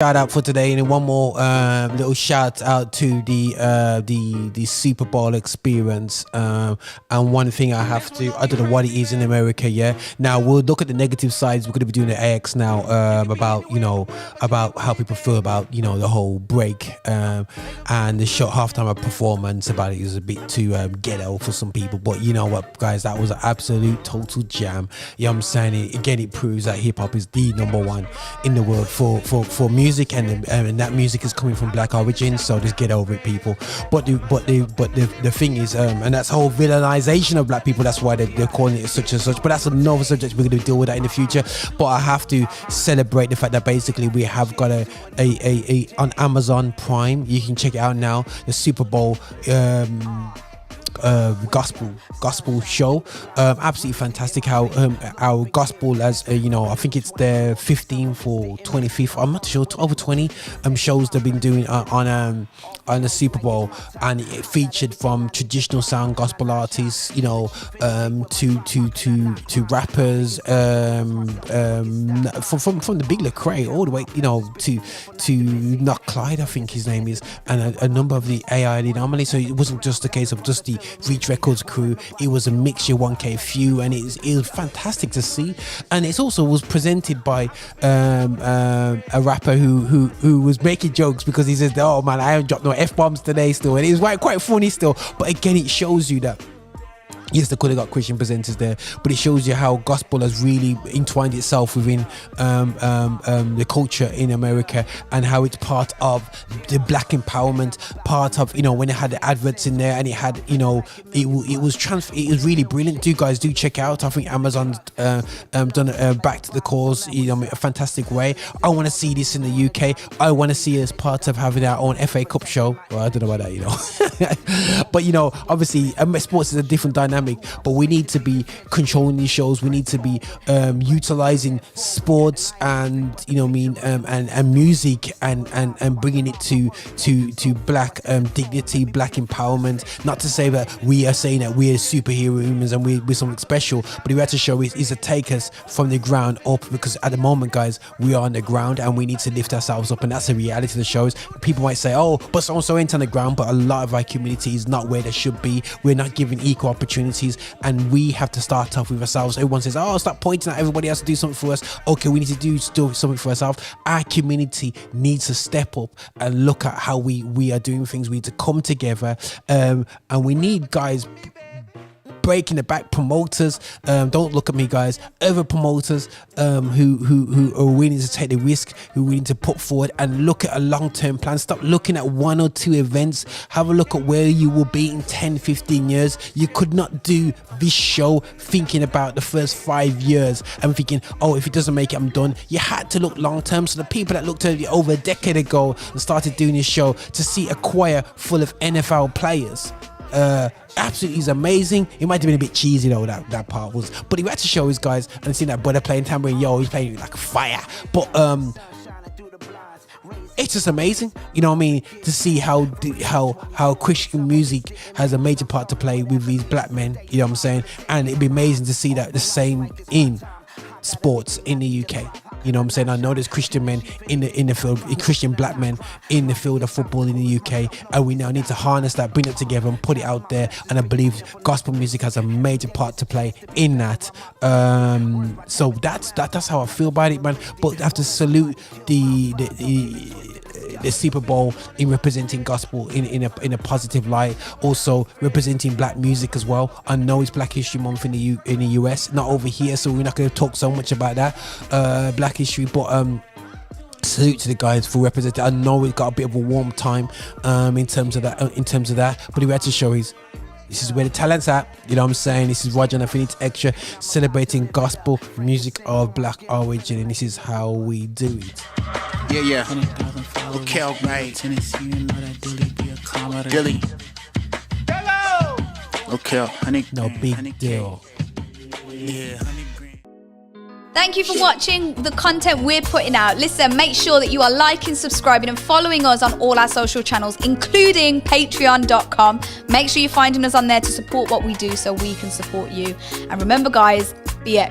Shout out for today, and one more little shout out to the Super Bowl experience. And one thing I don't know what it is in America. Yeah, now we'll look at the negative sides. We're going to be doing the AX now about how people feel about the whole break and the short halftime performance about it is a bit too ghetto for some people. But you know what, guys, that was an absolute total jam. You know what I'm saying? It proves that hip hop is the number one in the world for music. And that music is coming from black origins, so just get over it, people. But the thing is, and that's whole villainization of black people. That's why they're calling it such and such. But that's another subject. We're going to deal with that in the future. But I have to celebrate the fact that basically we have got a on Amazon Prime. You can check it out now. The Super Bowl. Gospel show, absolutely fantastic. How our gospel, as I think it's their 15th or 25th, I'm not sure, over 20 shows they've been doing on the Super Bowl, and it featured from traditional sound gospel artists, to rappers, from the big Lecrae all the way, to Lecrae, I think his name is, and a number of the AI anomalies. So it wasn't just a case of just the Reach Records crew, it was a mixture, 1K few, and it was fantastic to see. And it also was presented by a rapper who was making jokes because he says, oh man, I haven't dropped no F-bombs today still, and it was quite funny still. But again, it shows you that yes, they could have got Christian presenters there, but it shows you how gospel has really entwined itself within the culture in America, and how it's part of the black empowerment, part of when it had the adverts in there, and it had it was really brilliant. You guys do check out. I think Amazon's done back to the cause in a fantastic way. I want to see this in the UK. I want to see it as part of having our own FA Cup show. Well, I don't know about that, but obviously sports is a different dynamic. But we need to be controlling these shows. We need to be utilizing sports and and music and bringing it to black dignity, black empowerment. Not to say that we are saying that we're superhero humans and we're something special, but the reality show is to take us from the ground up, because at the moment, guys, we are on the ground and we need to lift ourselves up, and that's the reality of the shows. People might say, oh, but so ain't on the ground, but a lot of our community is not where they should be. We're not given equal opportunities, and we have to start off with ourselves. Everyone says, oh, stop pointing at everybody else to do something for us. Okay, we need to do something for ourselves. Our community needs to step up and look at how we are doing things. We need to come together, and we need, guys, breaking the back promoters. Don't look at me, guys. Other promoters who are willing to take the risk, who are willing to put forward and look at a long-term plan. Stop looking at one or two events. Have a look at where you will be in 10-15 years. You could not do this show thinking about the first 5 years and thinking, oh, if it doesn't make it, I'm done. You had to look long-term. So the people that looked at it over a decade ago and started doing this show, to see a choir full of NFL players, absolutely is amazing. It might have been a bit cheesy though, that part was, but the actual show is, guys, and seeing that brother playing tambourine, he's playing like fire. But it's just amazing, what I mean, to see how Christian music has a major part to play with these black men, what I'm saying. And it'd be amazing to see that the same in sports in the UK. You know what I'm saying? I know there's Christian men in the field, Christian black men in the field of football in the UK, and we now need to harness that, bring it together and put it out there. And I believe gospel music has a major part to play in that. So that's how I feel about it, man. But I have to salute the Super Bowl in representing gospel in a positive light, also representing black music as well. I know it's Black History Month in the US, not over here, so we're not going to talk so much about that Black History, but salute to the guys for representing. I know we got a bit of a warm time in terms of that, but the reality show is, this is where the talent's at, you know what I'm saying? This is Roger and Infinite Extra, celebrating gospel music of black origin, and this is how we do it. Yeah. Okay, right. Dilly. Okay, honey. No big deal. Yeah. Thank you for watching the content we're putting out. Listen, make sure that you are liking, subscribing and following us on all our social channels, including patreon.com. Make sure you're finding us on there to support what we do so we can support you. And remember, guys, be